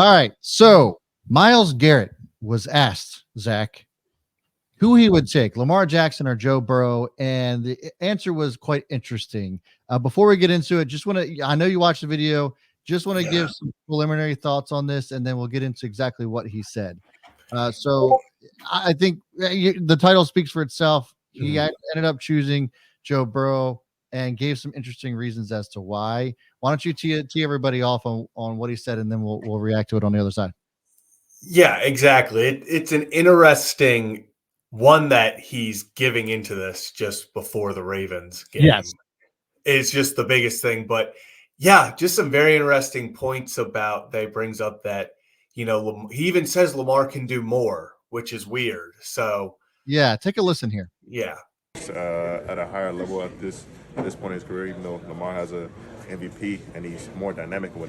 All right. So Myles Garrett was asked, Zach, who he would take, Lamar Jackson or Joe Burrow, and the answer was quite interesting. Before we get into it, just want to, I know you watched the video, just want to give some preliminary thoughts on this, and then we'll get into exactly what he said. So I think the title speaks for itself. He ended up choosing Joe Burrow and gave some interesting reasons as to why. Why don't you tee everybody off on what he said, and then we'll react to it on the other side. Yeah, exactly. It's an interesting one that he's giving into this just before the Ravens game. Yes. Is just the biggest thing. But yeah, just some very interesting points about that. He brings up that, he even says Lamar can do more, which is weird. So yeah, take a listen here. Yeah. At a higher level at this point in his career, even though Lamar has a MVP and he's more dynamic in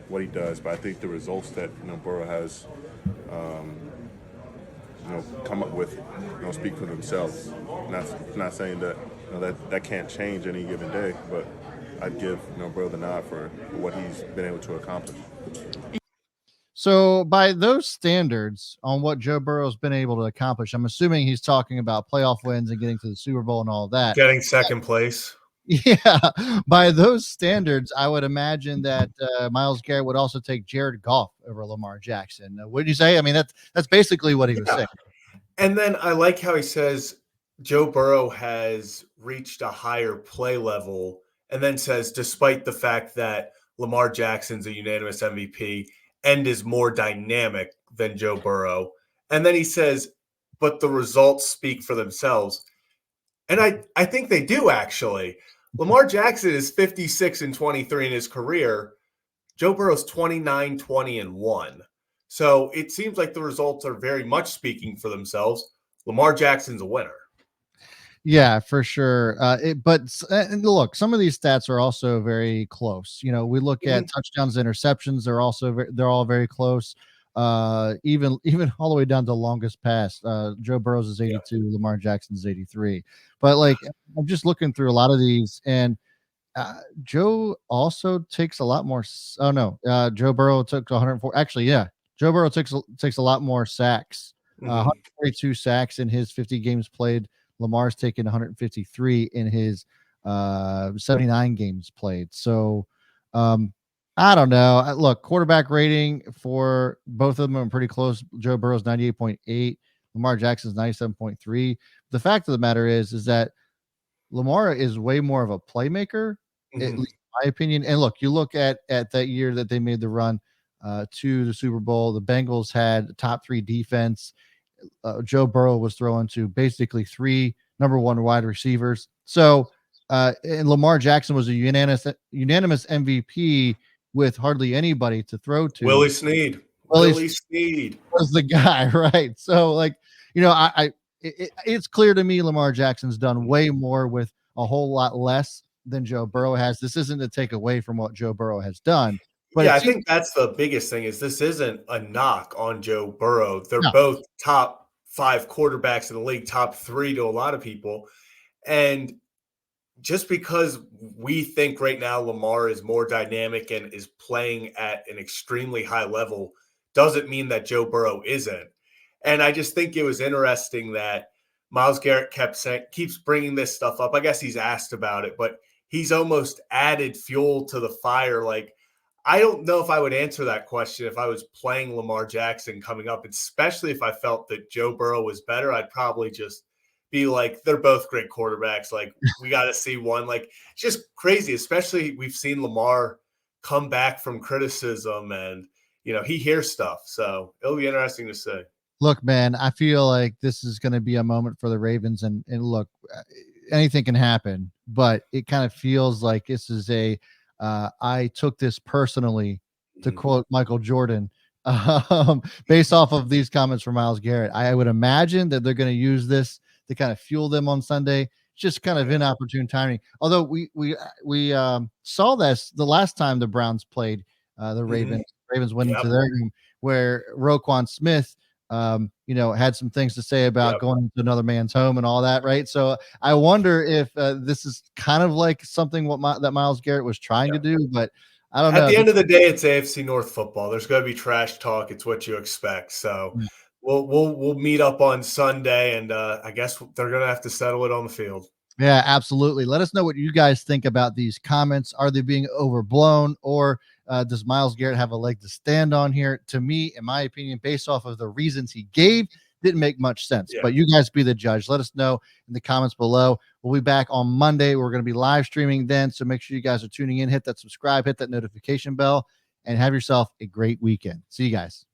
what he does. But I think the results that Burrow has come up with speak for themselves. Not saying that that can't change any given day, but I'd give Burrow the nod for what he's been able to accomplish. So by those standards on what Joe Burrow's been able to accomplish, I'm assuming he's talking about playoff wins and getting to the Super Bowl and all that. Getting second place. Yeah. By those standards, I would imagine that Myles Garrett would also take Jared Goff over Lamar Jackson. What did you say? I mean, that's basically what he was saying. And then I like how he says Joe Burrow has reached a higher play level, and then says, despite the fact that Lamar Jackson's a unanimous MVP and is more dynamic than Joe Burrow. And then he says, but the results speak for themselves. And I think they do, actually. Lamar Jackson is 56-23 in his career. Joe Burrow's 29-20-1. So it seems like the results are very much speaking for themselves. Lamar Jackson's a winner. Yeah, for sure. But look, some of these stats are also very close. We look at touchdowns, interceptions. They're all very close. Even all the way down to longest pass. Joe Burrow's is 82, Lamar Jackson's 83. But I'm just looking through a lot of these, and Joe also takes a lot more. Joe Burrow took 104. Actually, yeah, Joe Burrow takes a lot more sacks. 142 sacks in his 50 games played. Lamar's taken 153 in his 79 games played. So I don't know. Look, quarterback rating for both of them are pretty close. Joe Burrow's 98.8. Lamar Jackson's 97.3. The fact of the matter is that Lamar is way more of a playmaker, at least in my opinion. And look, you look at that year that they made the run to the Super Bowl. The Bengals had top 3 defense. Joe Burrow was throwing to basically 3 number 1 wide receivers. So, and Lamar Jackson was a unanimous MVP with hardly anybody to throw to. Willie Snead. Willie Snead was the guy, right? So, it's clear to me Lamar Jackson's done way more with a whole lot less than Joe Burrow has. This isn't to take away from what Joe Burrow has done. But I think that's the biggest thing is this isn't a knock on Joe Burrow. They're both top 5 quarterbacks in the league, top 3 to a lot of people. And just because we think right now Lamar is more dynamic and is playing at an extremely high level doesn't mean that Joe Burrow isn't. And I just think it was interesting that Myles Garrett keeps bringing this stuff up. I guess he's asked about it, but he's almost added fuel to the fire. I don't know if I would answer that question if I was playing Lamar Jackson coming up, especially if I felt that Joe Burrow was better. I'd probably just be like, they're both great quarterbacks. We got to see one. It's just crazy, especially we've seen Lamar come back from criticism and, he hears stuff. So it'll be interesting to see. Look, man, I feel like this is going to be a moment for the Ravens. And look, anything can happen, but it kind of feels like this is I took this personally, to quote Michael Jordan, based off of these comments from Myles Garrett. I would imagine that they're going to use this to kind of fuel them on Sunday. Just kind of inopportune timing. Although we saw this the last time the Browns played the Ravens. Ravens went into their game where Roquan Smith, had some things to say about going into another man's home and all that, right? So I wonder if this is kind of like something that Myles Garrett was trying to do, but I don't At know. the end of the day, it's AFC North football. There's going to be trash talk. It's what you expect. So Yeah. we'll meet up on Sunday, and I guess they're going to have to settle it on the field. Yeah, absolutely. Let us know what you guys think about these comments. Are they being overblown, or does Myles Garrett have a leg to stand on here? To me, in my opinion, based off of the reasons he gave, didn't make much sense. Yeah. But you guys be the judge. Let us know in the comments below. We'll be back on Monday. We're going to be live streaming then. So make sure you guys are tuning in. Hit that subscribe, hit that notification bell, and have yourself a great weekend. See you guys.